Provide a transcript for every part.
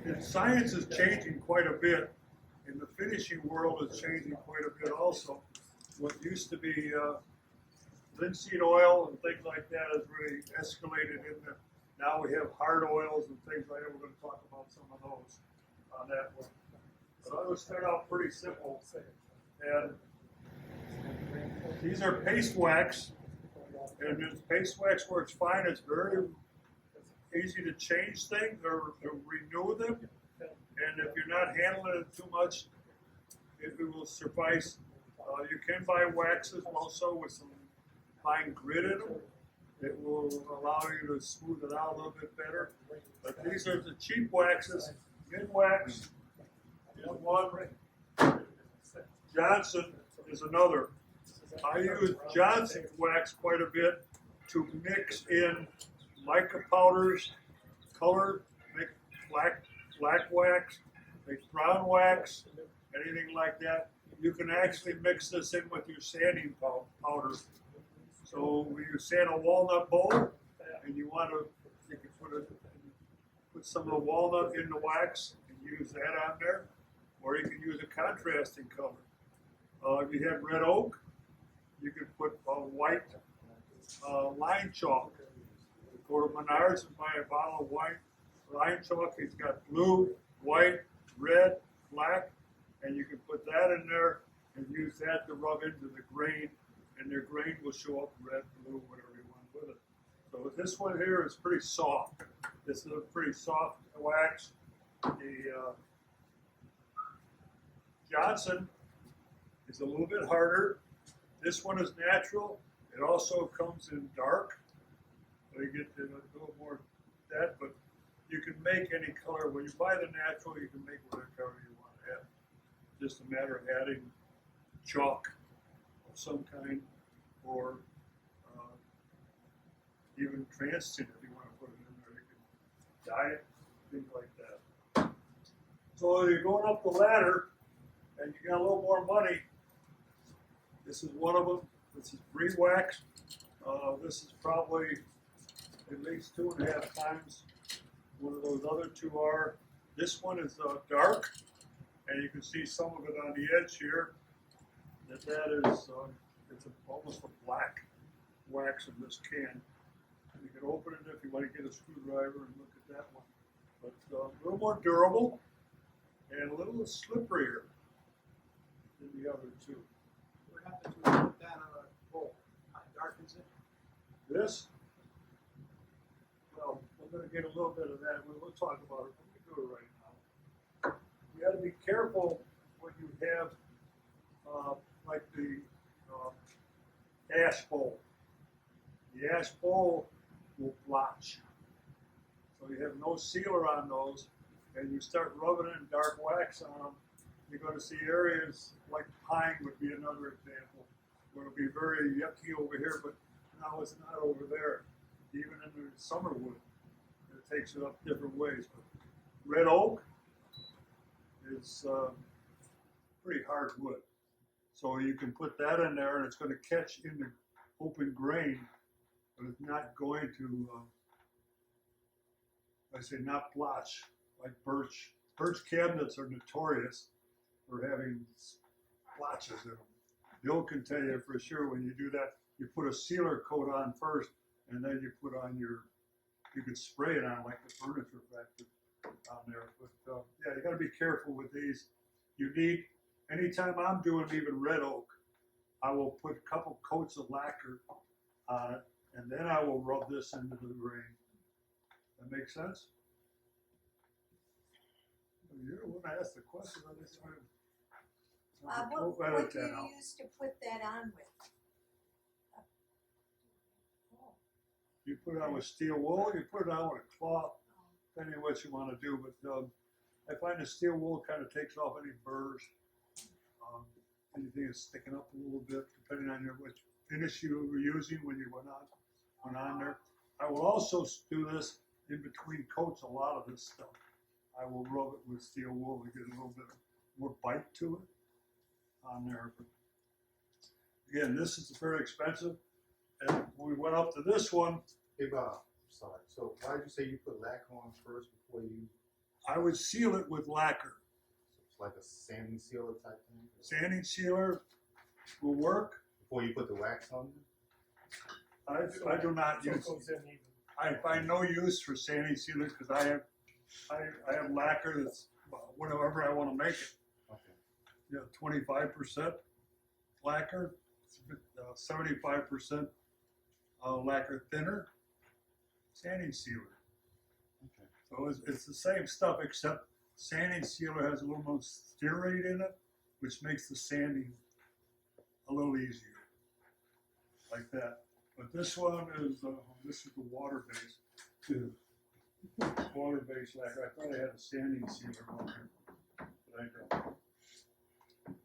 And science is changing quite a bit, and the finishing world is changing quite a bit also. What used to be linseed oil and things like that has really escalated in the, now we have hard oils and things like that. We're going to talk about some of those on that one. But I'm going to start out pretty simple. And these are paste wax, and this paste wax works fine. It's very easy to change things or to renew them. And if you're not handling it too much, it will suffice. You can buy waxes also with some fine grit in them. It will allow you to smooth it out a little bit better. But these are the cheap waxes. Mint wax is one. Johnson is another. I use Johnson wax quite a bit to mix in mica powders, color, make black wax, make brown wax, anything like that. You can actually mix this in with your sanding powder. So when you sand a walnut bowl and you want to, you can put some of the walnut in the wax and use that on there, or you can use a contrasting color. If you have red oak, you can put white line chalk. Go to Menards and buy a bottle of white line chalk. It's got blue, white, red, black, and you can put that in there and use that to rub into the grain, and their grain will show up red, blue, whatever you want with it. So this one here is pretty soft. This is a pretty soft wax. The Johnson is a little bit harder. This one is natural. It also comes in dark. So you get a little more of that, but you can make any color. When you buy the natural, you can make whatever color you want to have. Just a matter of adding chalk of some kind, or even transient if you want to put it in there. You can dye it, things like that. So you're going up the ladder, and you got a little more money. This is one of them. This is brewed wax. This is probably at least 2.5 times what those other two are. This one is dark, and you can see some of it on the edge here. That is, it's almost a black wax in this can. You can open it if you want to get a screwdriver and look at that one. But a little more durable and a little slipperier than the other two. What happens when you put that on a bowl? How dark is it? This, well, we're going to get a little bit of that. We'll talk about it. Let me do it right now. You got to be careful when you have like the ash bowl. The ash bowl will blotch. So you have no sealer on those, and you start rubbing in dark wax on them, you're going to see areas like pine would be another example, where it'll be very yucky over here, but now it's not over there. Even in the summer wood, it takes it up different ways. But red oak is pretty hard wood. So you can put that in there, and it's going to catch in the open grain, but it's not going to, I say not blotch, like birch. Birch cabinets are notorious for having blotches in them. Bill can tell you for sure when you do that, you put a sealer coat on first, and then you put on your, you could spray it on like the furniture factory on there. But yeah, you got to be careful with these. You need, anytime I'm doing even red oak, I will put a couple coats of lacquer on it, and then I will rub this into the grain. That makes sense? You're the one that asked the question. I just wanted What do you use to put that on with? You put it on with steel wool, you put it on with a cloth, depending on what you want to do. But I find the steel wool kind of takes off any burrs, anything that's sticking up a little bit, depending on which finish you were using when you went on there. I will also do this in between coats, a lot of this stuff. I will rub it with steel wool to get a little bit more bite to it on there. But again, this is very expensive. And when we went up to this one, Hey Bob, sorry. So why did you say you put lacquer on first before you? I would seal it with lacquer. It's like a sanding sealer type thing? Sanding sealer will work. Before you put the wax on it? I do not So it use, goes in even. I find no use for sanding sealer because I have lacquer that's whatever I want to make it. Okay. You know, 25% lacquer, 75% lacquer thinner, sanding sealer. Okay. So it's the same stuff except sanding sealer has a little more stearate in it, which makes the sanding a little easier, like that. But this one is the water based too. Water based lacquer. I thought I had a sanding sealer on here, but I don't.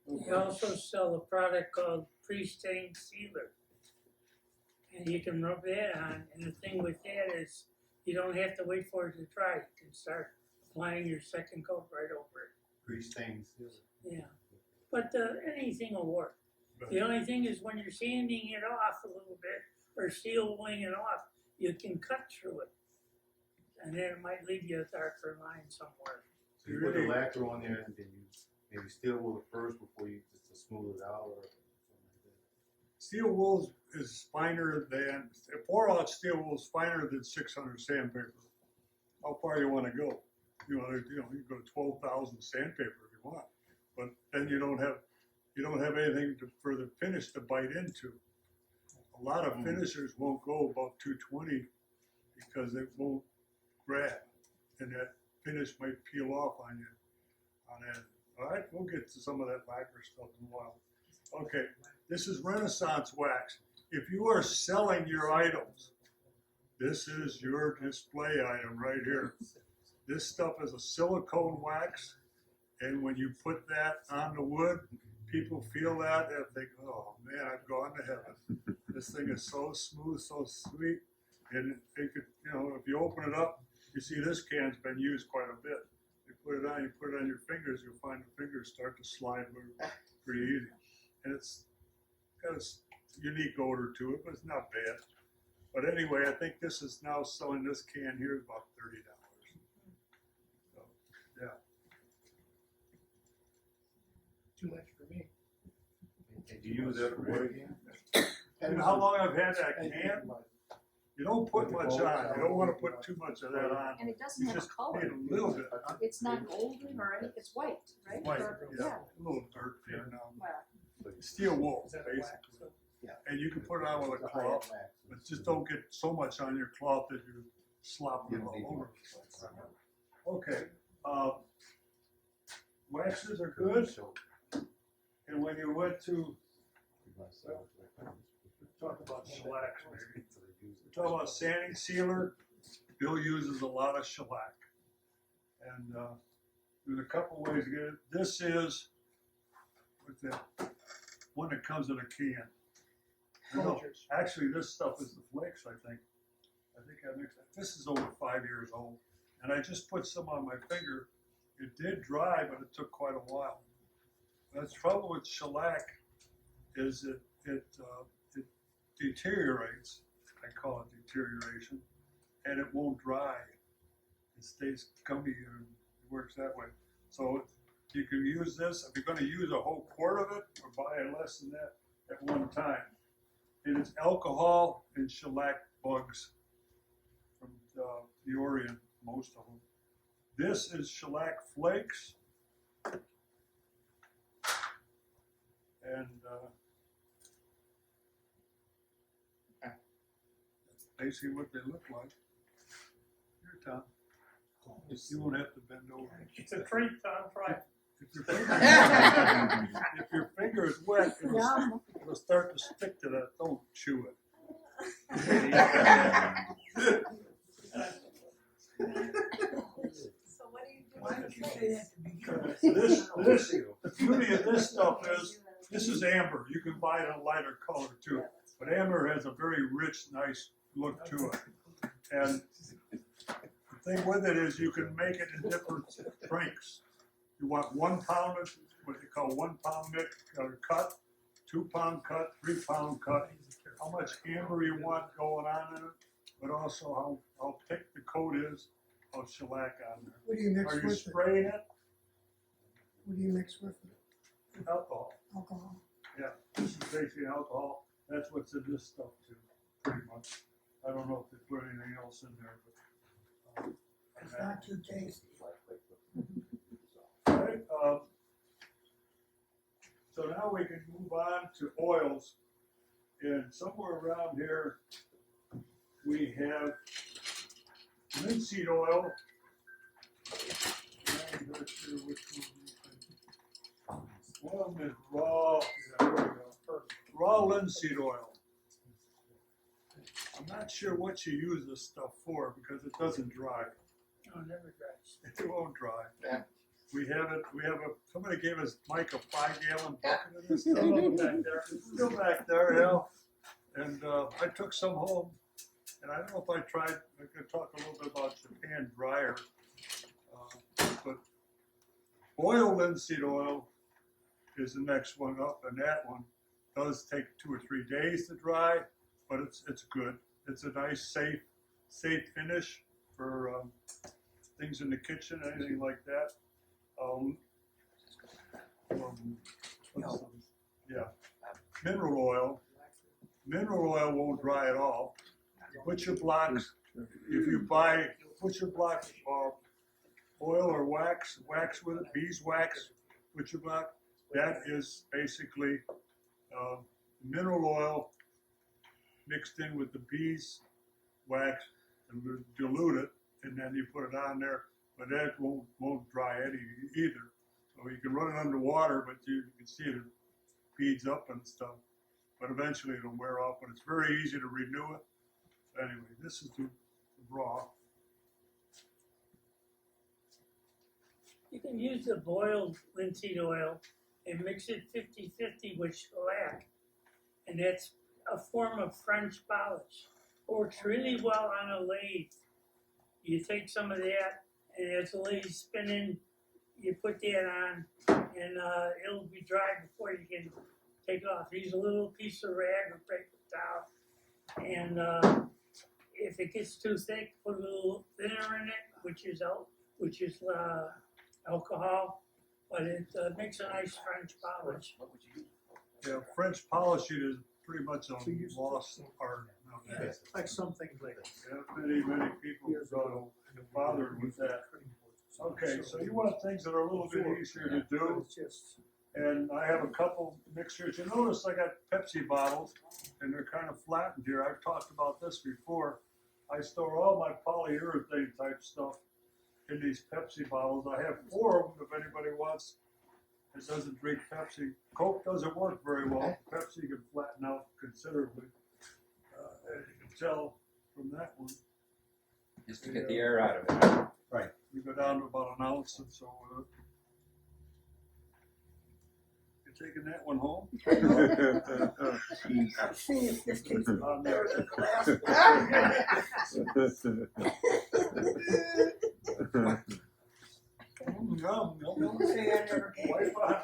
We also sell a product called pre-stained sealer. And you can rub that on, and the thing with that is you don't have to wait for it to dry. You can start applying your second coat right over it. Pre-stained sealer. Yeah. But anything will work. The only thing is when you're sanding it off a little bit or sealing it off, you can cut through it. And then it might leave you a darker line somewhere. So you put the lacquer on there and then you maybe steel wool it first before you just to smooth it out or something like that. Steel wool is finer than 4-aught steel wool is finer than 600 sandpaper. How far you want to go? You can go to 12,000 sandpaper if you want, but then you don't have anything for the finish to bite into. A lot of finishers won't go above 220 because it won't grab, and that finish might peel off on you. All right, we'll get to some of that lacquer stuff in a while. Okay, this is Renaissance wax. If you are selling your items, this is your display item right here. This stuff is a silicone wax, and when you put that on the wood, people feel that and think, oh man, I've gone to heaven. This thing is so smooth, so sweet, and it could, if you open it up, you see this can's been used quite a bit. You put it on your fingers, you'll find the fingers start to slide pretty easy. And it's got a unique odor to it, but it's not bad. But anyway, I think this is now selling this can here is about $30. So, yeah. Too much for me. And do you use that for what again? You know how long I've had that can? You don't put much on. You don't want to put too much of that on. And it doesn't You have a just color. need a little bit. It's not golden or anything, it's white, right? White, Or- yeah, a little dirt there now. Well, Steel wool, Is that a basically. wax? And you can put it on with a It's a high-end cloth, wax. but just don't get so much on your cloth that you slop it all over. Okay, waxes are good, and when you went to, let's talk about shellacs maybe. We're talking about sanding sealer. Bill uses a lot of shellac. And there's a couple ways to get it. This is with the one that comes in a can. No, Folgers. actually, this stuff is the flakes, I think. I think I mixed it. This is over 5 years old. And I just put some on my finger. It did dry, but it took quite a while. The trouble with shellac is it deteriorates. I call it deterioration. And it won't dry. It stays gummy and it works that way. So you can use this, if you're going to use a whole quart of it, or buy less than that at one time. It is alcohol and shellac bugs from the Orient, most of them. This is shellac flakes. And that's basically what they look like. Here, Tom. You won't have to bend over. It's a treat, Tom, try. If your finger is wet, it'll start to stick to that. Don't chew it. So what do you do Why with don't the you say flakes? that to begin with? The beauty of this stuff is, this is amber. You can buy it in a lighter color too. But amber has a very rich, nice look to it. And the thing with it is you can make it in different drinks. You want 1 pound of what they call 1 pound mix cut, 2 pound cut, 3 pound cut. How much amber you want going on in it, but also how thick the coat is. of shellac on there. What do you mix Are you with it? spraying it? What do you mix with it? Alcohol. Alcohol? Yeah, this is basically alcohol. That's what's in this stuff too, pretty much. I don't know if they put anything else in there, but. It's not too tasty. Right, so now we can move on to oils. And somewhere around here, we have linseed oil. I'm not sure which one is raw. Yeah, there we go. Raw linseed oil. I'm not sure what you use this stuff for because it doesn't dry. No, it never dries. It won't dry. Yeah. We have somebody gave us Mike a 5-gallon bucket of this stuff. Still back there, yeah. And I took some home, and I don't know if I could talk a little bit about Japan dryer, but oil linseed oil is the next one up, and that one does take 2 or 3 days to dry, but it's good. It's a nice, safe finish for things in the kitchen, anything like that. Yeah, mineral oil. Mineral oil won't dry at all. Butcher blocks. If you buy butcher block oil or wax with it, beeswax butcher block, that is basically mineral oil mixed in with the beeswax and dilute it, and then you put it on there. But that won't dry any either. So you can run it underwater, but you can see it beads up and stuff. But eventually it'll wear off. But it's very easy to renew it. Anyway, this is the raw. You can use the boiled linseed oil and mix it 50-50 with shellac, and that's a form of French polish. Works really well on a lathe. You take some of that, and as the lathe's spinning, you put that on, and it'll be dry before you can take it off. Use a little piece of rag or paper towel, and if it gets too thick, put a little thinner in it, which is alcohol, but it makes a nice French polish. Yeah, French polishing is pretty much a lost art nowadays. Like something like. Yeah, many people are bothered with that. Okay, so you want things that are a little bit easier to do. And I have a couple mixtures. You notice I got Pepsi bottles, and they're kind of flattened here. I've talked about this before. I store all my polyurethane type stuff in these Pepsi bottles. I have 4 of them if anybody wants. It doesn't drink Pepsi. Coke doesn't work very well. Pepsi can flatten out considerably. As you can tell from that one. Just to get the air out of it. Right. We go down to about an ounce and so on. You're taking that one home? See if this tastes On better there. than the last. Yum, yum. Don't say I never gave Wipe it. on.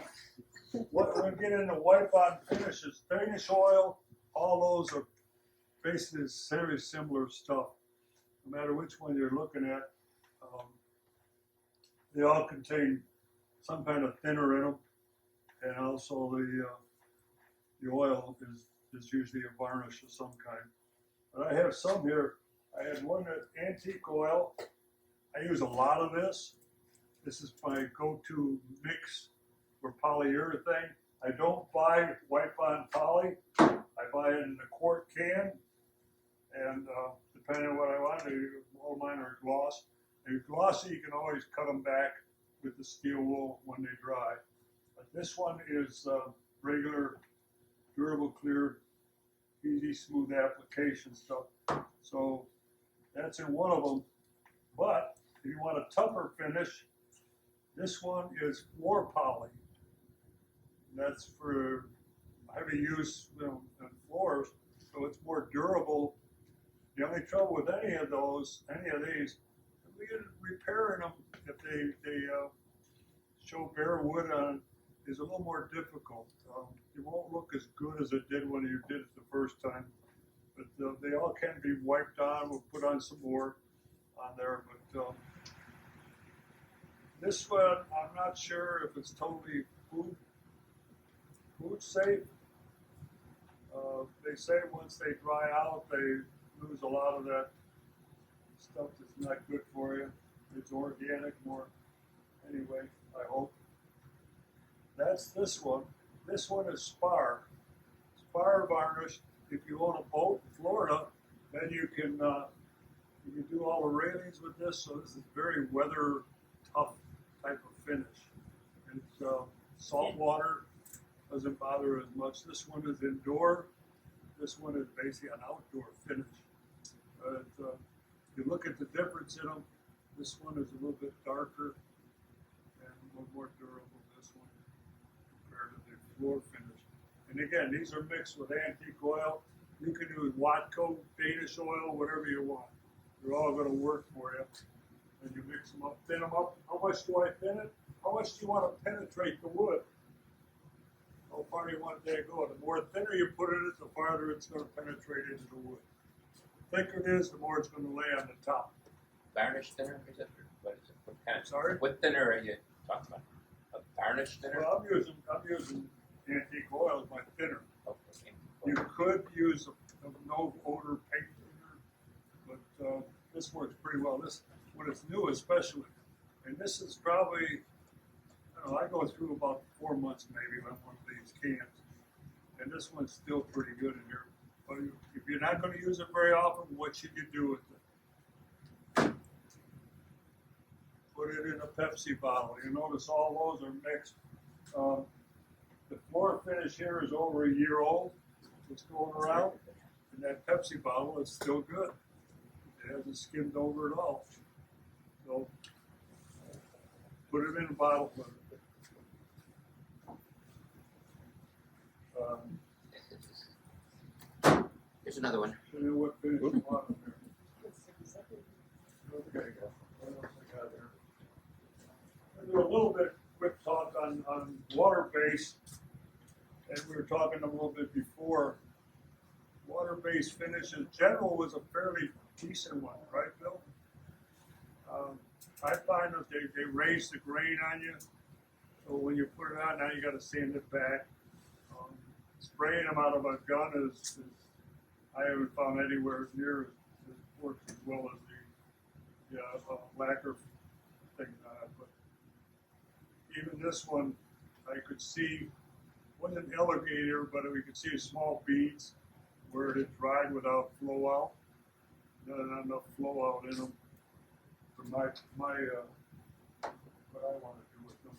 What we're getting into wipe on finishes, finish oil, all those are basically very similar stuff. No matter which one you're looking at, they all contain some kind of thinner in them, and also the oil is usually a varnish of some kind. But I have some here. I had one antique oil. I use a lot of this. This is my go-to mix for polyurethane. I don't buy wipe-on poly. I buy it in a quart can, and depending on what I want, all mine are gloss. They're glossy, you can always cut them back with the steel wool when they dry. But this one is regular, durable, clear, easy, smooth application stuff. So that's in one of them. But if you want a tougher finish, this one is floor poly. That's for heavy use in floors, so it's more durable. The only trouble with any of these, repairing them if they show bare wood on is a little more difficult. It won't look as good as it did when you did it the first time, but they all can be wiped on. We'll put on some more on there, but This one, I'm not sure if it's totally food safe. They say once they dry out, they lose a lot of that stuff that's not good for you. It's organic more. Anyway, I hope. That's this one. This one is spar. Spar varnish. If you own a boat in Florida, then you can do all the railings with this. So this is very weather tough type of finish. It's salt water doesn't bother as much. This one is indoor. This one is basically an outdoor finish. If you look at the difference in them, this one is a little bit darker and a little more durable. This one compared to the floor finish. And again, these are mixed with antique oil. You can use Watco, Danish oil, whatever you want. They're all going to work for you. And you mix them up, thin them up. How much do I thin it? How much do you want to penetrate the wood? How far do you want that to go? The more thinner you put it, the farther it's going to penetrate into the wood. The thicker it is, the more it's going to lay on the top. Varnish thinner, is it? Or what is it? What kind of? Sorry? What thinner are you talking about? A varnish thinner? Well, I'm using antique oil as my thinner. Okay. You could use a no odor paint thinner, but this works pretty well. This when it's new, especially, and this is probably I don't know. I go through about 4 months maybe on one of these cans, and this one's still pretty good in here. But if you're not going to use it very often, what should you do with it? Put it in a Pepsi bottle. You notice all those are mixed. The floor finish here is over a year old. It's going around, and that Pepsi bottle is still good. It hasn't skimmed over at all. So put it in a bottle. Here's another one. You know what finish you want in there. Okay, what else I got there? I'll do a little bit quick talk on water-based, and we were talking a little bit before. Water-based finishes, General was a fairly decent one, right, Bill? I find that they raise the grain on you, so when you put it on, now you got to sand it back. Spraying them out of a gun is I haven't found anywhere near as works as well as the lacquer thing. But even this one, I could see wasn't alligator, but we could see small beads where it had dried without flow out. Not enough flow out in them for my what I want to do with them.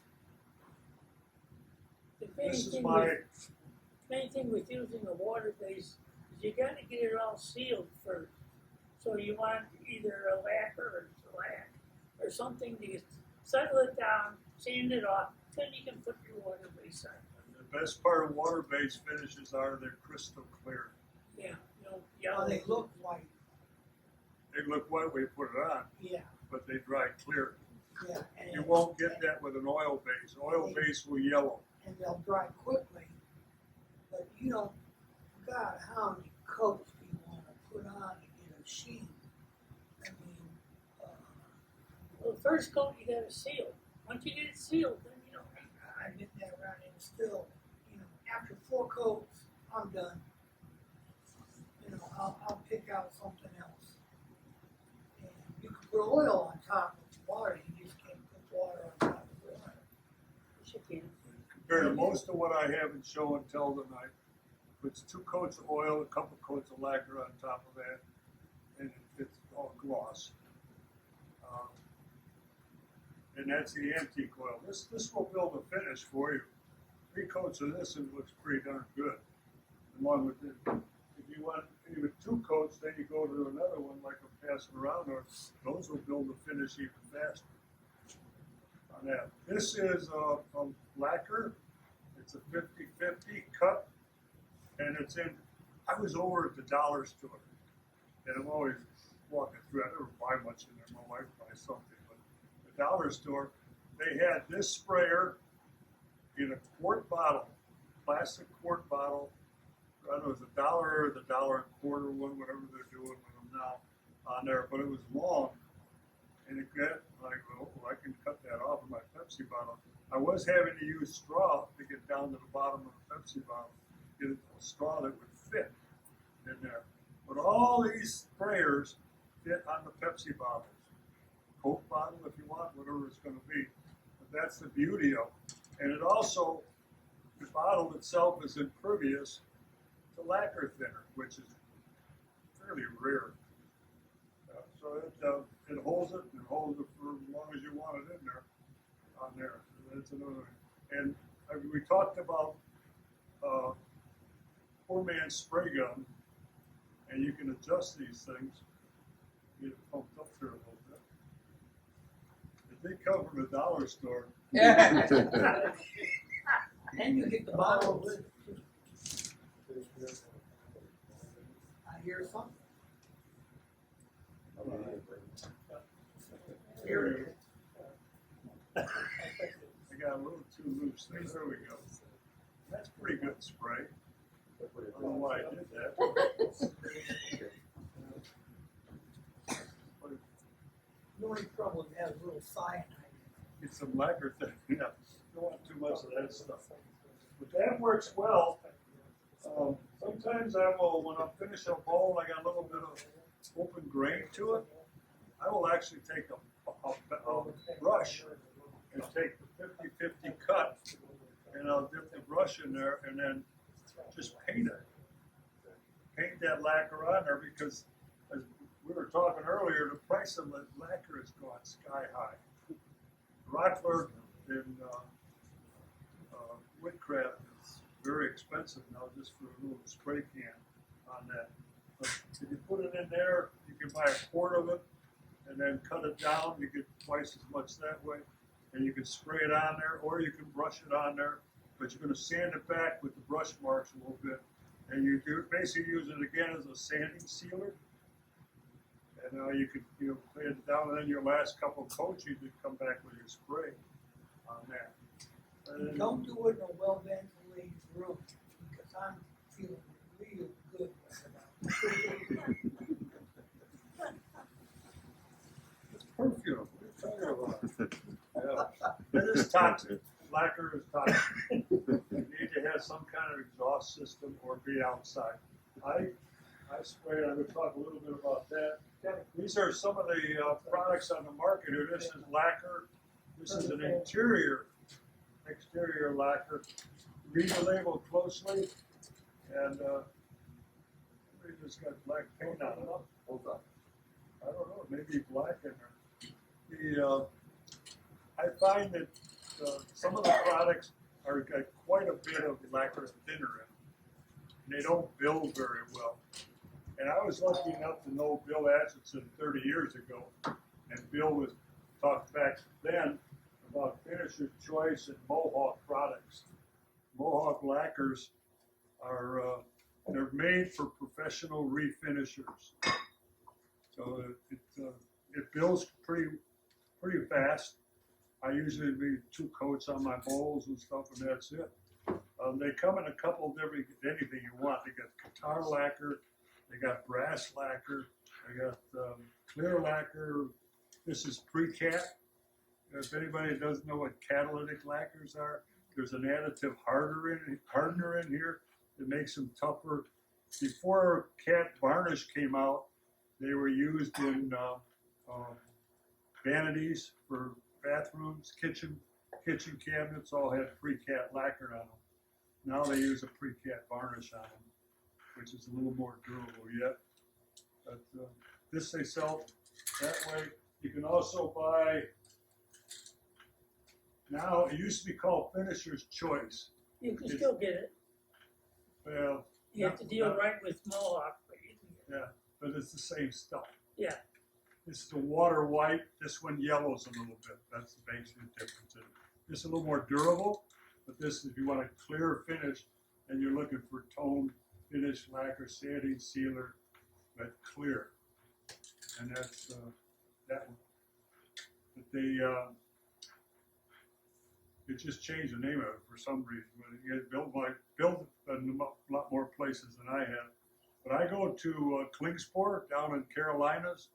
This is my Main thing with using a water base is you got to get it all sealed first. So you want either a lacquer or shellac or something to settle it down, sand it off, then you can put your water base on. the best part of water-based finishes are they're crystal clear. Yeah, no Well, yellow. they look white, They look white when you put it on, yeah, but they dry clear. yeah. And You won't get that with an oil base. Oil base will yellow. And they'll dry quickly, but you don't, God, how many coats do you want to put on to get a sheen? I mean, Well, the first coat you got to seal. Once you get it sealed, then you don't. I did that right, and still, after 4 coats, I'm done. I'll pick out something else. And you can put oil on top of water, you just can't put water on top of water. Yes, you can. Compared to most of what I have in show and tell tonight, it's 2 coats of oil, a couple coats of lacquer on top of that, and it's all gloss. And that's the antique oil. This will build a finish for you. 3 coats of this and it looks pretty darn good. Along with it, if you want even 2 coats, then you go to another one like I'm passing around, or those will build the finish even faster. On that, this is a lacquer. It's a 50-50 cut, and it's in. I was over at the dollar store, and I'm always walking through. I never buy much in there. My wife buys something, but the dollar store, they had this sprayer in a quart bottle, plastic quart bottle. I don't know, it was $1 or the $1.25 one, whatever they're doing with them now on there, but it was long, and it got I go, oh, I can cut that off of my Pepsi bottle. I was having to use straw to get down to the bottom of the Pepsi bottle, get a straw that would fit in there. But all these sprayers fit on the Pepsi bottles. Coke bottle if you want, whatever it's going to be. But that's the beauty of it. And it also, the bottle itself is impervious to lacquer thinner, which is fairly rare. So it holds it and holds it for as long as you want it in there, on there. So that's another thing. And we talked about poor man's spray gun, and you can adjust these things, get it pumped up there a little bit. If they come from the dollar store, And you get the bottle with it. I hear something. Here. I got a little too loose there. There we go. That's pretty good spray. I don't know why I did that. The only trouble is it has a little cyanide. Get some lacquer thing. Yeah, don't want too much of that stuff. But that works well. Sometimes I will, when I'm finishing a bowl, I got a little bit of open grain to it. I will actually take a brush and take the 50-50 cut, and I'll dip the brush in there and then just paint it. Paint that lacquer on there because, as we were talking earlier, the price of the lacquer has gone sky high. Rockford and Woodcraft is very expensive now just for a little spray can on that. But if you put it in there, you can buy a quart of it and then cut it down. You get twice as much that way. And you can spray it on there or you can brush it on there. But you're going to sand it back with the brush marks a little bit. And you do basically use it again as a sanding sealer. And you can clean it down, and then your last couple of coats you can come back with your spray on that. And Don't do it in a well-ventilated room, because I'm feeling real good right it's perfume. What are you talking about? Yeah. It is toxic. Lacquer is toxic. You need to have some kind of exhaust system or be outside. I spray. I'm going to talk a little bit about that. These are some of the products on the market here. This is lacquer. This is an exterior lacquer. Read the label closely, and maybe it's got black paint on it. Hold on. I don't know. Maybe black in there. I find that some of the products are got quite a bit of lacquer thinner in them. They don't build very well. And I was lucky enough to know Bill Atchison 30 years ago, and Bill was talked back then about Finisher's Choice and Mohawk products. Mohawk lacquers are they're made for professional refinishers. So it builds pretty fast. I usually leave 2 coats on my bowls and stuff, and that's it. They come in a couple different anything you want. They got guitar lacquer. They got brass lacquer. They got clear lacquer. This is pre-cat. If anybody doesn't know what catalytic lacquers are, there's an additive hardener in here that makes them tougher. Before cat varnish came out, they were used in vanities for bathrooms, kitchen cabinets. All had pre-cat lacquer on them. Now they use a pre-cat varnish on them, which is a little more durable yet. But this they sell that way. You can also buy, now it used to be called Finisher's Choice. You can still get it. Well, You have to deal right with Mohawk, but you can get it. yeah, but it's the same stuff. Yeah. This is the water white, this one yellows a little bit. That's the basic difference in it. This is a little more durable, but this, if you want a clear finish and you're looking for tone finish lacquer, sanding sealer, but clear. And that's that one. But it just changed the name of it for some reason. But it built in a lot more places than I have. But I go to Klingsport down in Carolinas,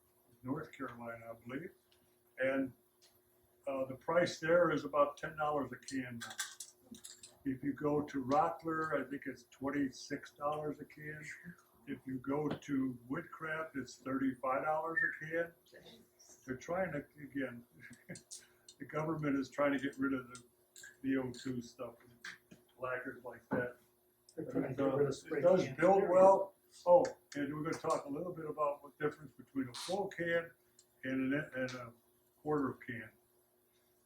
North Carolina, I believe, and The price there is about $10 a can now. If you go to Rockler, I think it's $26 a can. If you go to Woodcraft, it's $35 a can. They're trying to, again, the government is trying to get rid of the VO2 stuff, lacquers like that. They're trying to get rid of spray It does cans. build well. Oh, and we're gonna talk a little bit about what difference between a full can and a quarter can.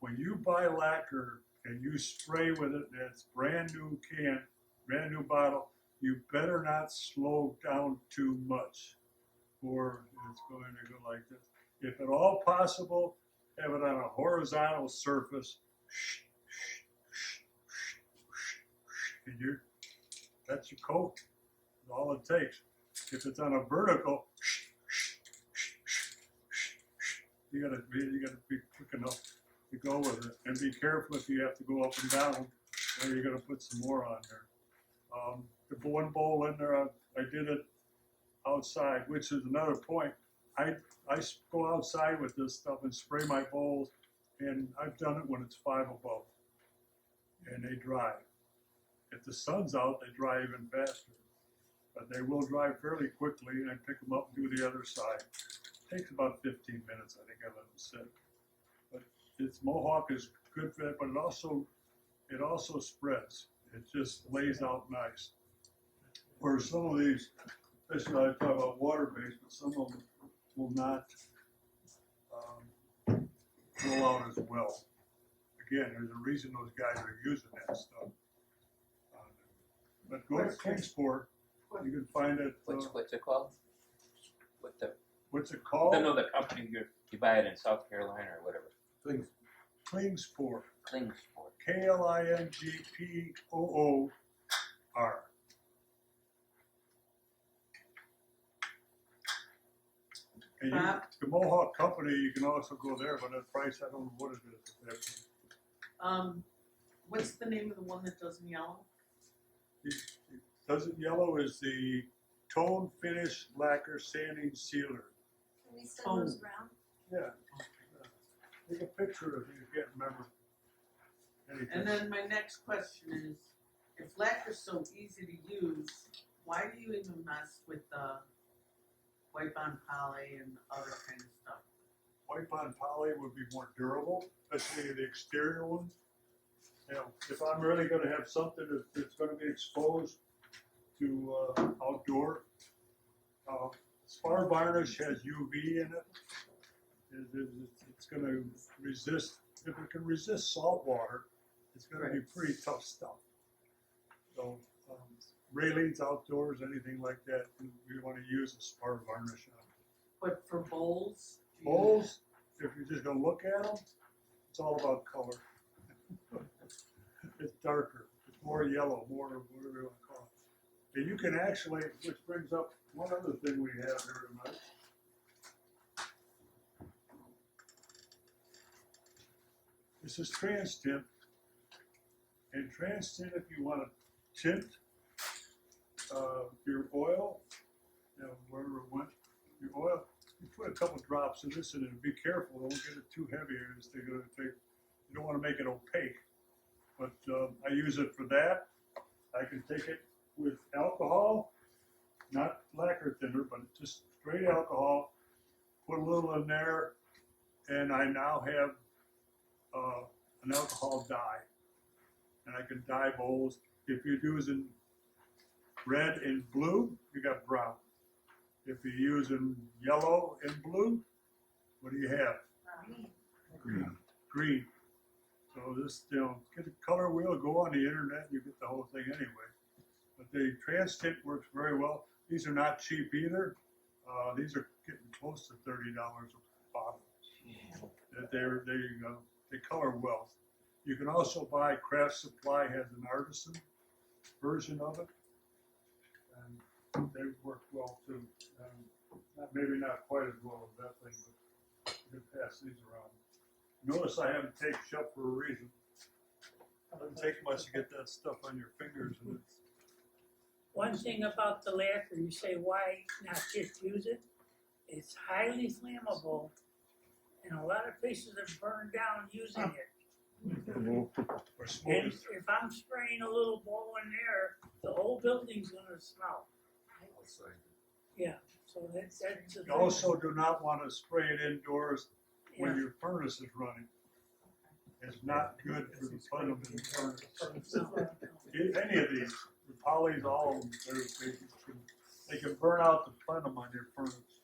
When you buy lacquer and you spray with it, and it's brand new can, brand new bottle, you better not slow down too much, or it's going to go like this. If at all possible, have it on a horizontal surface, and that's your coat. That's all it takes. If it's on a vertical, you gotta be quick enough to go with it, and be careful if you have to go up and down, or you're gonna put some more on there. The one bowl in there, I did it outside, which is another point. I go outside with this stuff and spray my bowls, and I've done it when it's 5 above, and they dry. If the sun's out, they dry even faster, but they will dry fairly quickly, and I pick them up and do the other side. Takes about 15 minutes, I think I let them sit. But its Mohawk is good for that, but it also spreads. It just lays out nice. Whereas some of these, especially I talk about water-based, but some of them will not roll out as well. Again, there's a reason those guys are using that stuff. But go to Kingsport, you can find it. What's it called? What's it called? No, the company you buy it in South Carolina or whatever. Klingsport. Klingsport. Klingpoor. And the Mohawk Company, you can also go there, but the price, I don't know what it is. What's the name of the one that does in yellow? Doesn't yellow is the tone finish lacquer sanding sealer. Can we send those around? Yeah. Take a picture if you can't remember anything. And then my next question is, if lacquer's so easy to use, why do you even mess with the wipe on poly and other kind of stuff? Wipe on poly would be more durable, especially the exterior ones. You know, if I'm really gonna have something that's gonna be exposed to outdoor, spar varnish has UV in it. It's gonna resist, if it can resist salt water, it's gonna be pretty tough stuff. So, railings outdoors, anything like that, we wanna use a spar varnish on. But for bowls? Bowls, if you're just gonna look at them, it's all about color. It's darker, it's more yellow, more whatever you want to call it. And you can actually, which brings up one other thing we have here tonight. This is trans tint. And trans tint, if you want to tint your oil, you know, wherever it went, your oil, you put a couple drops of this in it. Be careful, don't get it too heavy, or you don't want to make it opaque. But I use it for that. I can take it with alcohol, not lacquer thinner, but just straight alcohol, put a little in there, and I now have an alcohol dye. And I can dye bowls. If you're using red and blue, you got brown. If you're using yellow and blue, what do you have? Green. So this, you know, get a color wheel, go on the internet, you get the whole thing anyway. But the trans tint works very well. These are not cheap either. These are getting close to $30 a bottle. They color well. You can also buy, Craft Supply has an artisan version of it, and they work well too. Maybe not quite as well as that thing, but you can pass these around. Notice I haven't taped shut for a reason. It doesn't take much to get that stuff on your fingers. And One thing about the lacquer, you say why not just use it? It's highly flammable, And a lot of places have burned down using it. Or And smoke. if I'm spraying a little bowl in there, the whole building's gonna smell. Yeah, so that's the You thing. also do not want to spray it indoors when Yeah. your furnace is running. It's not good for the fun of the furnace. Any of these, the polys, all of them, they can burn out the plenum on your furnace.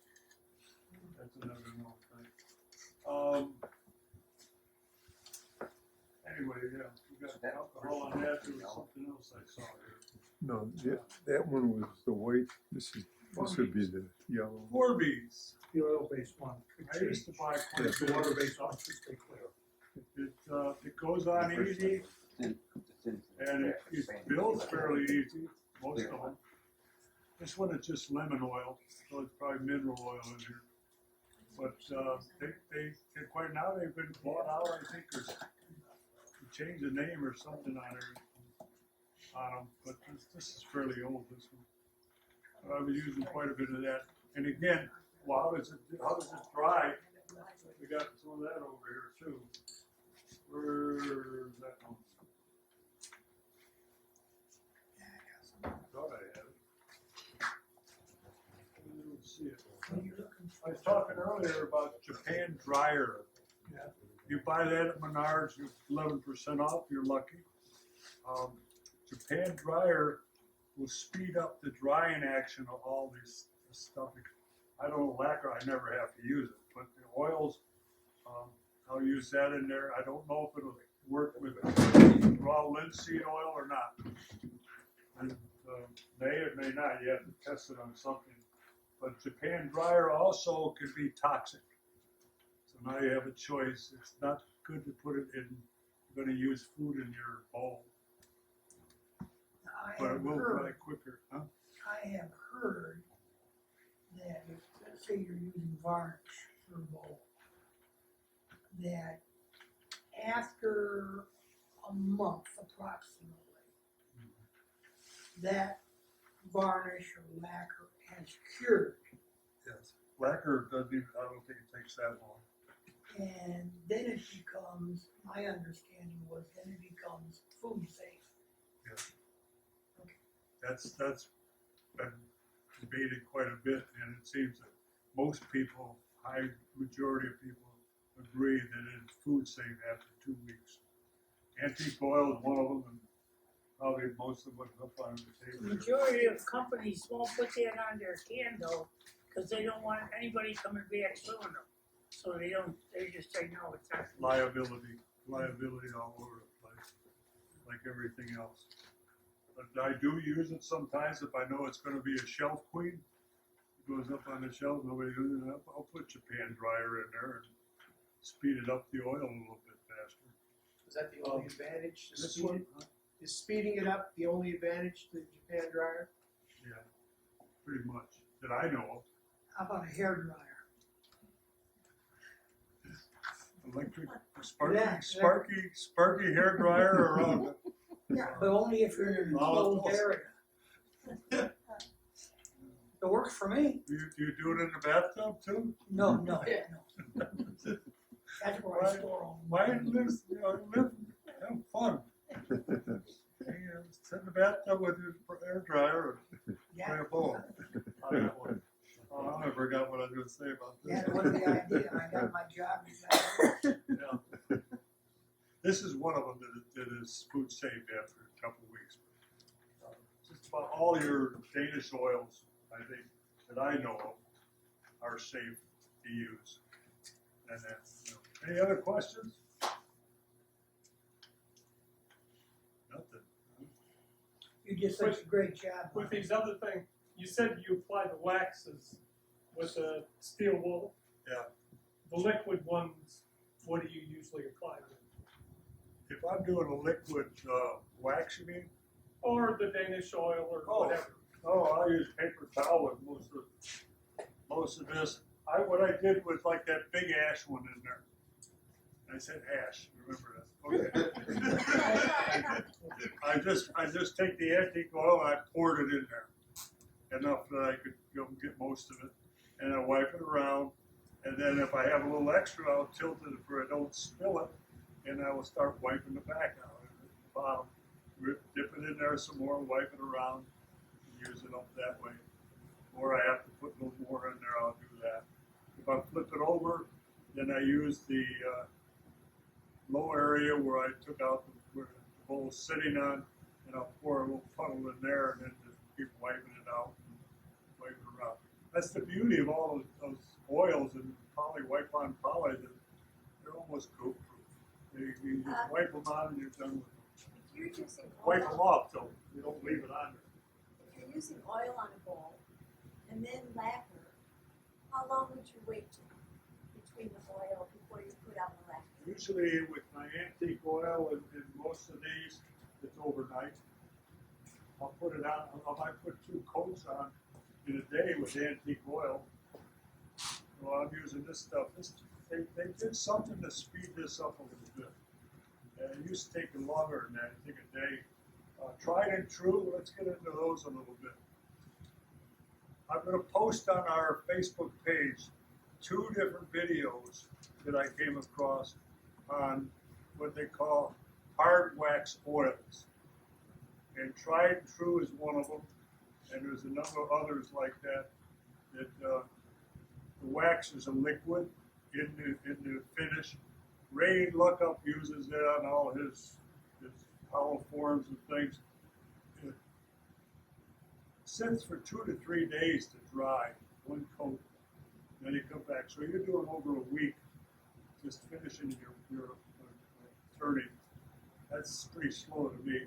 That's another no thing. Anyway, yeah, we got alcohol on that, there was something else I saw here. No, that one was the white, this would be the yellow. Corby's, The oil-based one. I used to buy quite a The bit. water-based one should stay clear. It goes on easy, and it builds fairly easy, most of them. This one is just lemon oil, so it's probably mineral oil in here. But, they quite now, they've been bought out, I think, or changed the name or something on there. But this is fairly old, this one. I was using quite a bit of that. And again, well, how does it dry? We got some of that over here too. Where's that one? Thought I had it. I don't see it. I was talking earlier about Japan dryer. Yeah. You buy that at Menards, you're 11% off, you're lucky. Japan dryer will speed up the drying action of all this stuff. I don't know lacquer, I never have to use it, but the oils, I'll use that in there. I don't know if it'll work with raw linseed oil or not. And, may or may not, you have to test it on something. But Japan dryer also can be toxic. So now you have a choice. It's not good to put it in, you're gonna use food in your bowl, but it will dry quicker, huh? I have heard that if, let's say you're using varnish for a bowl, that after a month approximately, that varnish or lacquer has cured. Yes. Lacquer doesn't even, I don't think it takes that long. And then it becomes, my understanding was, then it becomes food safe. That's been debated quite a bit, and it seems that most people, high majority of people, agree that it's food safe after 2 weeks. Antique oil is one of them, and probably most of what's up on the The table. majority of companies won't put that on their can though, cause they don't want anybody coming back suing them. So they just say, no, it's not. Liability all over the place, like everything else. But I do use it sometimes if I know it's gonna be a shelf queen. It goes up on the shelf, nobody uses it up, I'll put Japan dryer in there and speed it up the oil a little bit faster. Is that the only advantage? to This speed one, it? Is speeding it up the only advantage to the Japan dryer? yeah, pretty much, that I know How about a hair dryer? of. Electric, Yeah. sparky hair dryer around it. Yeah, but only if you're in an enclosed area. It works for me. Do you do it in the bathtub too? No. That's where I store all my. Mine lives, have fun. Sit in the bathtub with your hair dryer and Yeah, play a ball. On that one. Oh, I forgot what I was gonna say about this. yeah, that was the idea. I got my job. Exactly. Yeah. This is one of them that is food safe after a couple of weeks. Just about all your Danish oils, I think, that I know of, are safe to use. And that's, any other questions? Nothing. You did such a great job. With these other things, you said you apply the waxes with a steel wool. Yeah. The liquid ones, what do you usually apply with? If I'm doing a liquid wax, you mean? Or the Danish oil or Oh. whatever. Oh, I use paper towel with most of this. What I did was like that big ash one in there. I said ash, remember that? Okay. I just take the antique oil and I poured it in there. Enough that I could get most of it. And I wipe it around and And then if I have a little extra, I'll tilt it where I don't spill it, and I will start wiping the back out of it. The bottom. Dip it in there some more, wipe it around, and use it up that way. Or I have to put a little more in there, I'll do that. If I flip it over, then I use the low area where I took out where the bowl is sitting on, and I'll pour a little puddle in there and then just keep wiping it out and wiping it around. That's the beauty of all those oils and wipe on poly, that they're almost goat proof. You just wipe them on and you're done with them. If you're using Wipe them oil, off so you don't leave it on there. if you're using oil on a bowl and then lacquer, how long would you wait between the oil before you put on the lacquer? Usually with my antique oil and most of these, it's overnight. I'll put it on, I might put 2 coats on in a day with antique oil. Well, I'm using this stuff. They did something to speed this up a little bit. It used to take longer than that, I think a day. Tried and true, let's get into those a little bit. I'm going to post on our Facebook page 2 different videos that I came across on what they call hard wax oils. And tried and true is one of them, and there's a number of others like that. The wax is a liquid in the finish. Ray Lookup uses it on all his hollow forms and things. It sits for 2 to 3 days to dry, 1 coat. Then you come back. So you're doing over a week, just finishing your turning. That's pretty slow to me.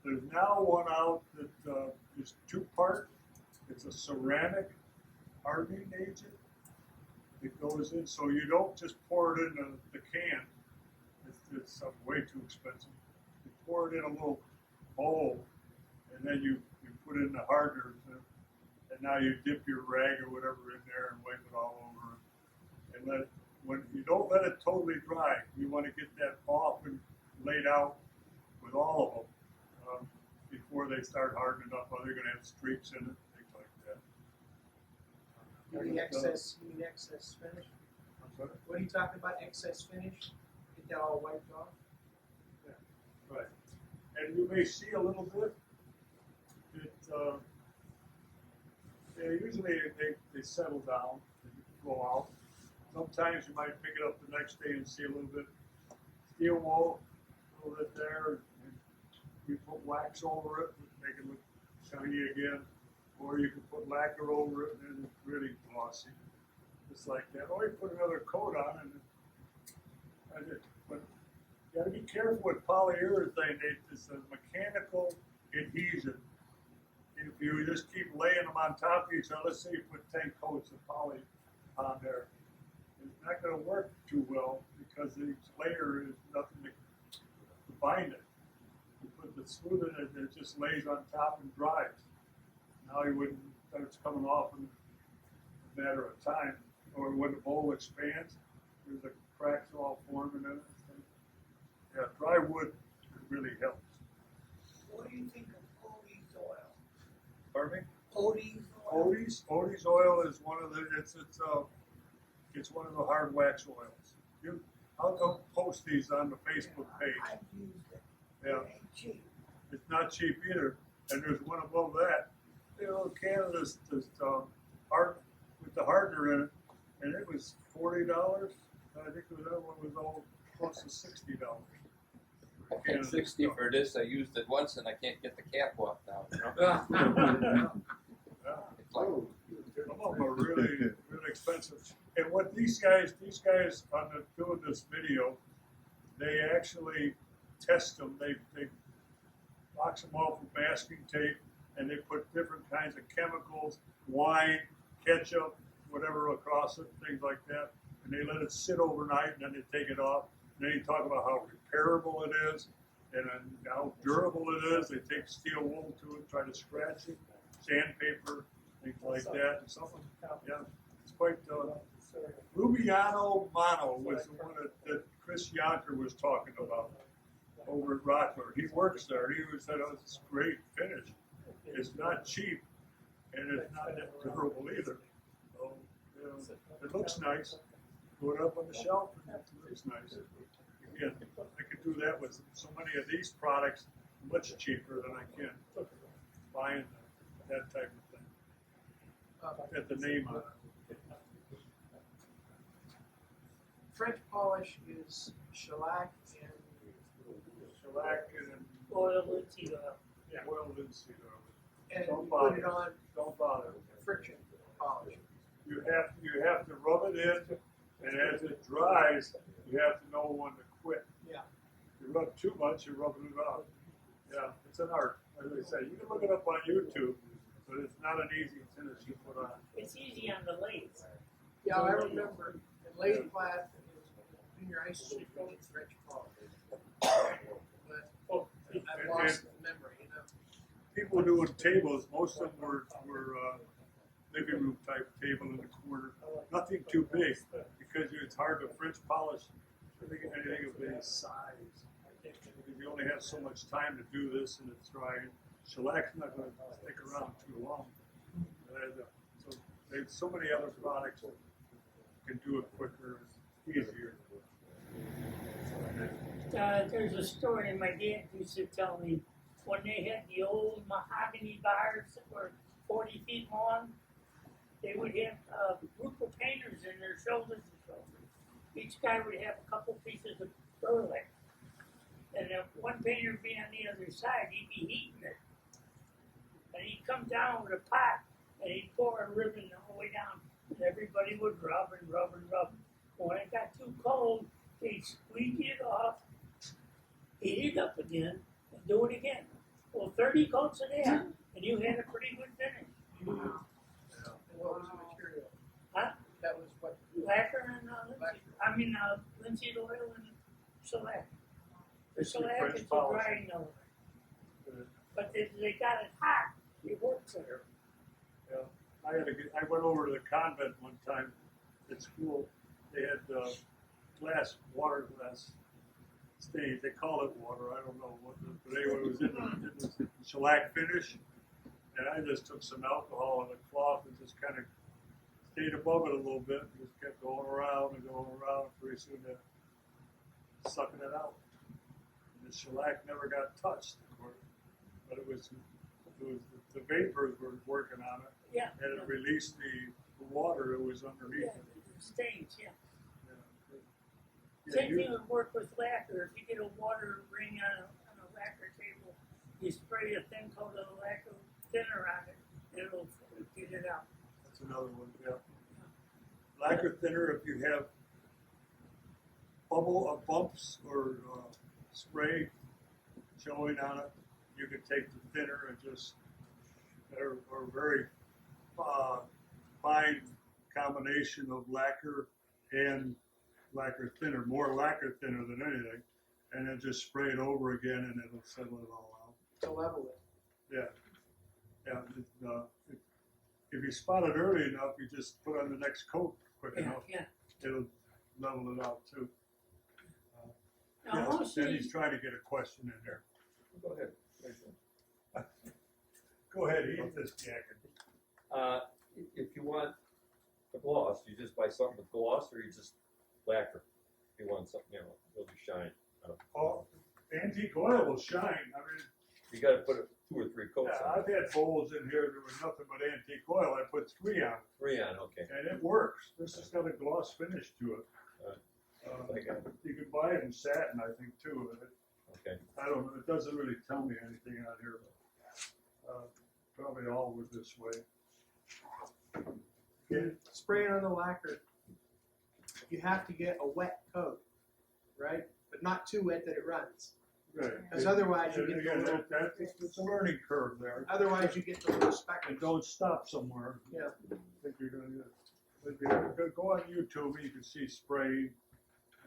There's now one out that is 2-part. It's a ceramic hardening agent. It goes in, so you don't just pour it in the can. It's way too expensive. You pour it in a little bowl, and then you put in the hardener, and now you dip your rag or whatever in there and wipe it all over. And when you don't let it totally dry, you want to get that off and laid out with all of them before they start hardening up. Or they're going to have streaks in it, things like that. You mean excess finish? I'm sorry? What are you talking about, excess finish? Get that all wiped off? Right. And you may see a little bit. Usually they settle down and go out. Sometimes you might pick it up the next day and see a little bit steel wool, a little bit there, and you put wax over it, make it look shiny again. Or you can put lacquer over it and then it's really glossy. Just like that. Or you put another coat on but you gotta be careful with polyurethane. It's a mechanical adhesion. If you just keep laying them on top of each other, let's say you put 10 coats of poly on there, it's not gonna work too well because each layer is nothing to bind it. You put the smooth in it, it just lays on top and dries. Now you wouldn't, starts coming off in a matter of time. Or when the bowl expands, there's a cracks all forming in it. Yeah, dry wood really helps. What do you think of Odie's oil? Pardon me? Odie's oil? Odie's oil is one of the it's one of the hard wax oils. I'll go post these on the Facebook page. I've used it. Yeah. It ain't cheap. It's not cheap either. And there's one above that. The little can of this hard with the hardener in it, and it was $40. I think the other one was all close to $60. I paid 60 for this. I used it once and I can't get the cap off now. You know? Yeah. It's like, Some of them are really, really expensive. And what these guys on doing this video, they actually test them. They box them off with masking tape, and they put different kinds of chemicals, wine, ketchup, whatever across it, things like that. And they let it sit overnight, and then they take it off. And then you talk about how repairable it is, and how durable it is. They take steel wool to it, try to scratch it, sandpaper, things like that. And some of them, yeah, it's quite. Rubiano Mono was the one that Chris Yonker was talking about over at Rockler. He works there. He said, "Oh, it's a great finish. It's not cheap, and it's not that durable either." So, It looks nice. Put it up on the shelf, and it looks nice. Again, I could do that with so many of these products much cheaper than I can buying that type of thing. Get the name on it. French polish is shellac and Shellac and Oil, linseed oil. oil linseed oil. and Don't you bother. put it on Don't bother. friction polish. You have to rub it in, and as it dries, you have to know when to quit. Yeah. You rub too much, you're rubbing it off. Yeah, it's an art. As I say, you can look it up on YouTube, but it's not an easy finish to put on. It's easy on the lathe. Yeah, I remember in late class, in junior high school, we did French polish. But I've lost the memory, you know. People doing tables, most of them were living room type table in the corner. Nothing too big, because it's hard to French polish anything of any size. Because you only have so much time to do this, and it's dry. Shellac's not going to stick around too long. So there's so many other products that can do it quicker and easier. There's a story my dad used to tell me when they had the old mahogany bars that were 40 feet long. They would have a group of painters in their shoulders to shoulder. Each guy would have a couple pieces of burlap. And if one painter would be on the other side, he'd be heating it. And he'd come down with a pot and he'd pour a ribbon all the way down. And everybody would rub and rub and rub. When it got too cold, they'd squeeze it off, heat it up again, and do it again. Well, 30 coats of that, and you had a pretty good finish. And what was the material? Huh? That was what? Lacquer and linseed oil and shellac. The It's shellac French is a polish. drying element. But if they got it hot, it works better. Yeah, I went over to the convent one time at school. They had glass, water glass stains. They call it water. I don't know what. But anyway, it was in the shellac finish, and I just took some alcohol on the cloth and just kind of stayed above it a little bit. And just kept going around and going around. Pretty soon, sucking it out. And the shellac never got touched, of course, but it was the vapors were working on it. Yeah. And it released the water that was underneath Yeah, it. the stains, yeah. Yeah, Same thing would work with lacquer. If you get a water ring on a lacquer table, you spray a thin coat of lacquer thinner on it, and it'll get it out. That's another one, yeah. Lacquer thinner, if you have bumps or spray showing on it, you can take the thinner and just, or very fine combination of lacquer and lacquer thinner, more lacquer thinner than anything, and then just spray it over again and it'll settle it all out. To level it. Yeah. If you spot it early enough, you just put on the next coat quick enough. Yeah. It'll level it out too. Now, Yeah, most then of he's these, trying to get a question in there. Go ahead. Go ahead, eat this jacket. If you want the gloss, you just buy something with gloss, or you just lacquer. If you want something, it'll be shine. Oh, antique oil will shine. I mean, You got to put 2 or 3 coats yeah, on. I've had bowls in here that were nothing but antique oil. I put 3 on it, 3 on, okay. and it works. This has got a gloss finish to it. You can buy it in satin, I think, too. Okay. I don't know. It doesn't really tell me anything out here, but probably all was this way. Yeah. Spraying on the lacquer, you have to get a wet coat, right? But not too wet that it runs. Right. Because otherwise you And get again, the little, it's a learning curve there. otherwise you get the little speckles. And don't stop somewhere. Yeah. I think you're gonna get it. Go on YouTube, you can see spraying,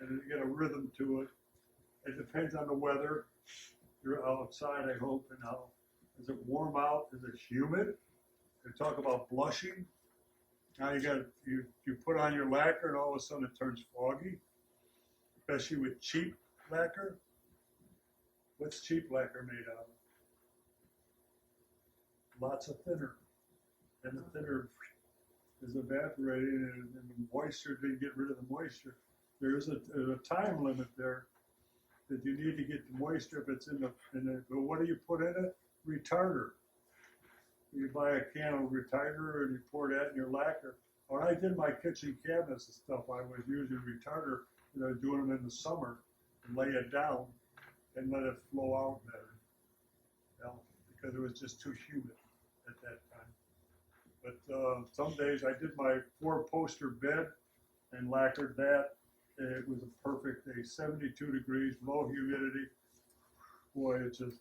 and you get a rhythm to it. It depends on the weather. You're outside, I hope, and how, is it warm out? Is it humid? They talk about blushing. Now you put on your lacquer and all of a sudden it turns foggy, especially with cheap lacquer. What's cheap lacquer made out of? Lots of thinner. And the thinner is a evaporating and the moisture didn't get rid of the moisture. There's a time limit there that you need to get the moisture if it's in the, but what do you put in it? Retarder. You buy a can of retarder and you pour that in your lacquer. When I did my kitchen cabinets and stuff, I was using retarder, doing them in the summer and lay it down and let it flow out better. Because it was just too humid at that time. But some days I did my 4-poster bed and lacquered that. It was a perfect day, 72 degrees, low humidity. Boy, it just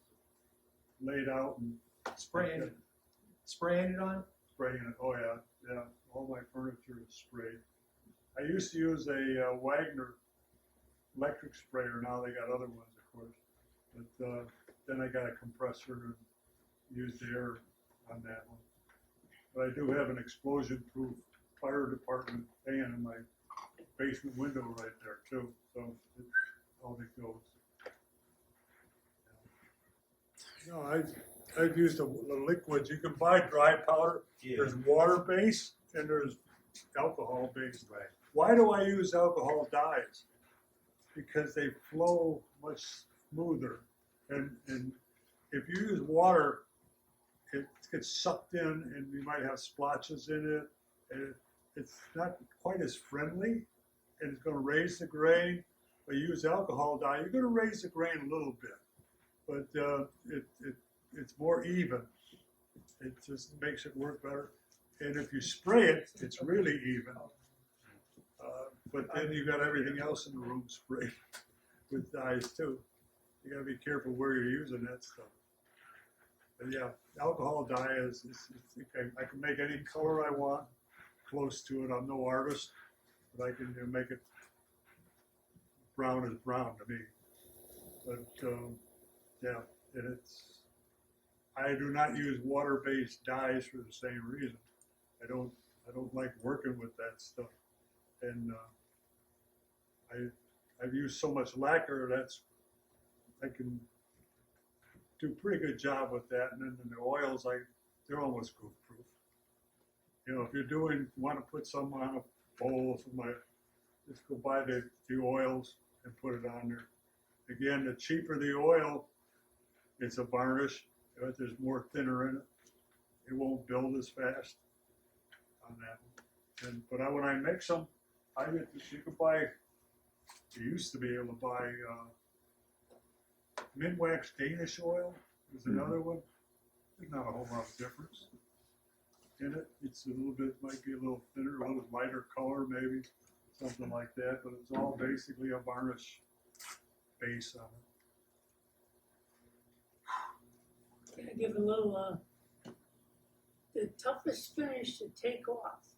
laid out and Spraying it on? spraying it. Oh yeah. All my furniture is sprayed. I used to use a Wagner electric sprayer. Now they got other ones, of course. But then I got a compressor and used air on that one. But I do have an explosion-proof fire department fan in my basement window right there too. So it's how it goes. I've used the liquids. You can buy dry powder. Yeah. There's water-based and there's alcohol-based. Right. Why do I use alcohol dyes? Because they flow much smoother. And if you use water, it gets sucked in and you might have splotches in it. And it's not quite as friendly and it's going to raise the grain. But you use alcohol dye, you're going to raise the grain a little bit. But it's more even. It just makes it work better. And if you spray it, it's really even. But then you got everything else in the room sprayed with dyes too. You got to be careful where you're using that stuff. But yeah, alcohol dye is I can make any color I want close to it. I'm no artist, but I can make it brown is brown to me. But yeah, and I do not use water-based dyes for the same reason. I don't like working with that stuff, and I've used so much lacquer I can do a pretty good job with that. And then the oils, they're almost goof-proof. If you're want to put some on a bowl, just go buy the oils and put it on there. Again, the cheaper the oil, it's a varnish. But there's more thinner in it. It won't build as fast on that. But when I mix them, you can buy. You used to be able to buy mint wax Danish oil. There's another one. There's not a whole lot of difference in it. It's a little bit, might be a little thinner, a little lighter color, maybe something like that. But it's all basically a varnish base on it. Can I give a little, the toughest finish to take off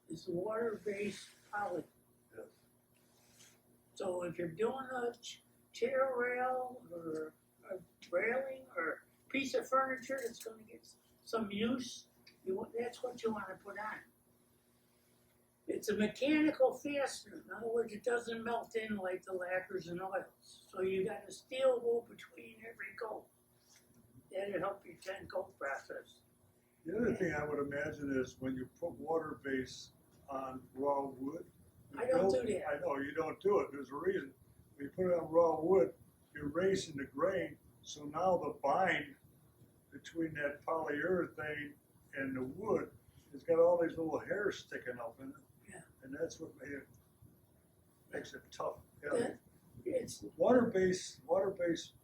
is water-based poly. Yes. So if you're doing a chair rail or a railing or piece of furniture that's going to get some use, that's what you want to put on. It's a mechanical fastener. In other words, it doesn't melt in like the lacquers and oils. So you got a steel wool between every coat. That'll help your 10-coat process. The other thing I would imagine is when you put water base on raw wood. I don't do that. I know you don't do it. There's a reason. When you put it on raw wood, you're raising the grain. So now the bind between that polyurethane and the wood has got all these little hairs sticking up in it. Yeah. And that's what makes it tough. Yeah. It's Water-based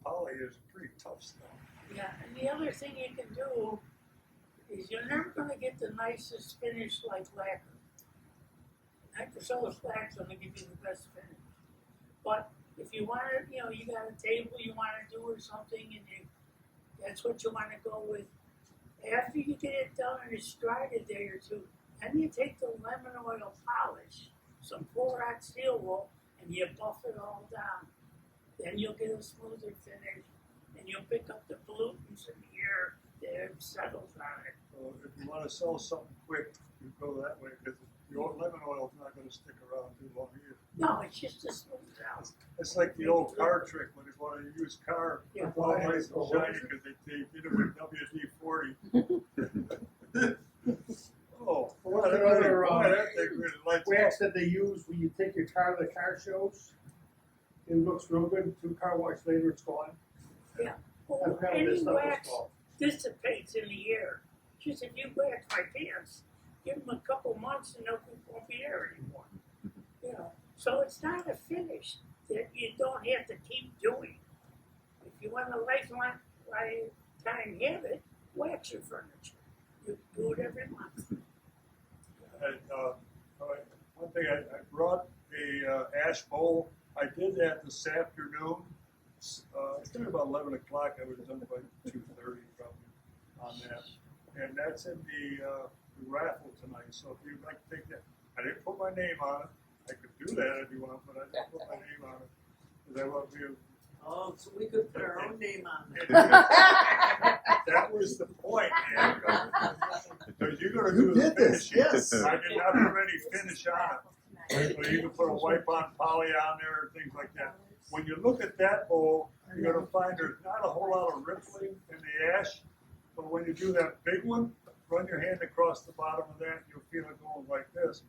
poly is pretty tough stuff. Yeah, and the other thing you can do is you're never going to get the nicest finish like lacquer. Hydrocellular laque's going to give you the best finish. But if you want to, you got a table you want to do or something, and that's what you want to go with. After you get it done and it's dried a day or two, then you take the lemon oil polish, some 4-aught steel wool, and you buff it all down. Then you'll get a smoother finish. And you'll pick up the pollutants in the air that settles on it. So if you want to sell something quick, you go that way because your lemon oil is not going to stick around too long either. No, it's just to smooth it out. It's like the old car trick when you want to use car, Yeah. it's all nice and shiny because they did it with WD-40. Oh, That's another, Boy, that thing really lights wax that they use when you take your car to the car shows. It looks real good. 2 car wash later, it's gone. Well, That's kind of any this stuff is wax called. dissipates in the air. Just if you wax my pants, give them a couple months and they'll won't be there anymore. You know, so it's not a finish that you don't have to keep doing. If you want a lifetime habit, wax your furniture. You do it every month. And, one thing, I brought a ash bowl. I did that this afternoon. It's been about 11 o'clock. I was done by 2:30 probably on that. And that's in the raffle tonight. So if you'd like to take that, I didn't put my name on it. I could do that if you want, but I didn't put my name on it. Because I want to Oh, so we could put our own name on there. that was the point, man. Because you're going to do You the did this, finishing. yes. I did not put any finish on it. So you can put a wipe on poly on there and things like that. When you look at that bowl, you're going to find there's not a whole lot of rippling in the ash. But when you do that big one, run your hand across the bottom of that, and you'll feel it going like this.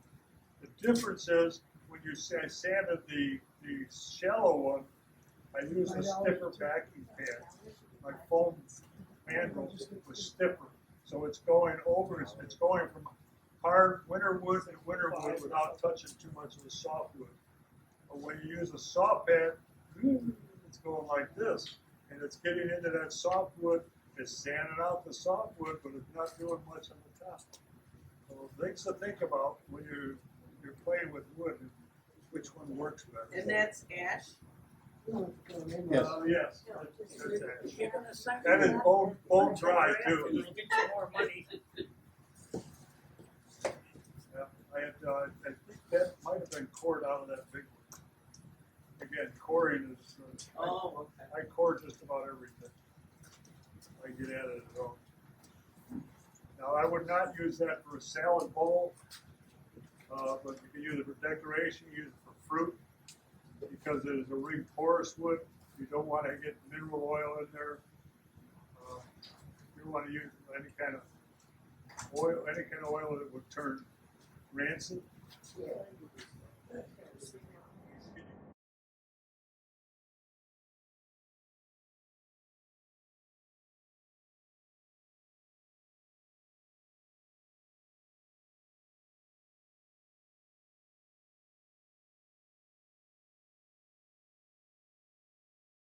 The difference is when you sanded the shallow one, I used a stiffer backing pad. My foam handle was stiffer, so it's going over. It's going from hard winter wood and winter wood without touching too much of the soft wood. But when you use a soft pad, it's going like this, and it's getting into that soft wood. It's sanding out the soft wood, but it's not doing much on the top. So things to think about when you're playing with wood, and which one works better. And that's ash? Yes. Yes. That's ash. You're gonna sign That is it. bone dry too. You'll get some more money. Yeah, I think that might have been cored out of that big one. Again, coring is, Oh, okay. I core just about everything. I get at it at all. Now, I would not use that for a salad bowl, but you can use it for decoration, use it for fruit, because it is a ring porous wood. You don't want to get mineral oil in there. You want to use any kind of oil that would turn rancid.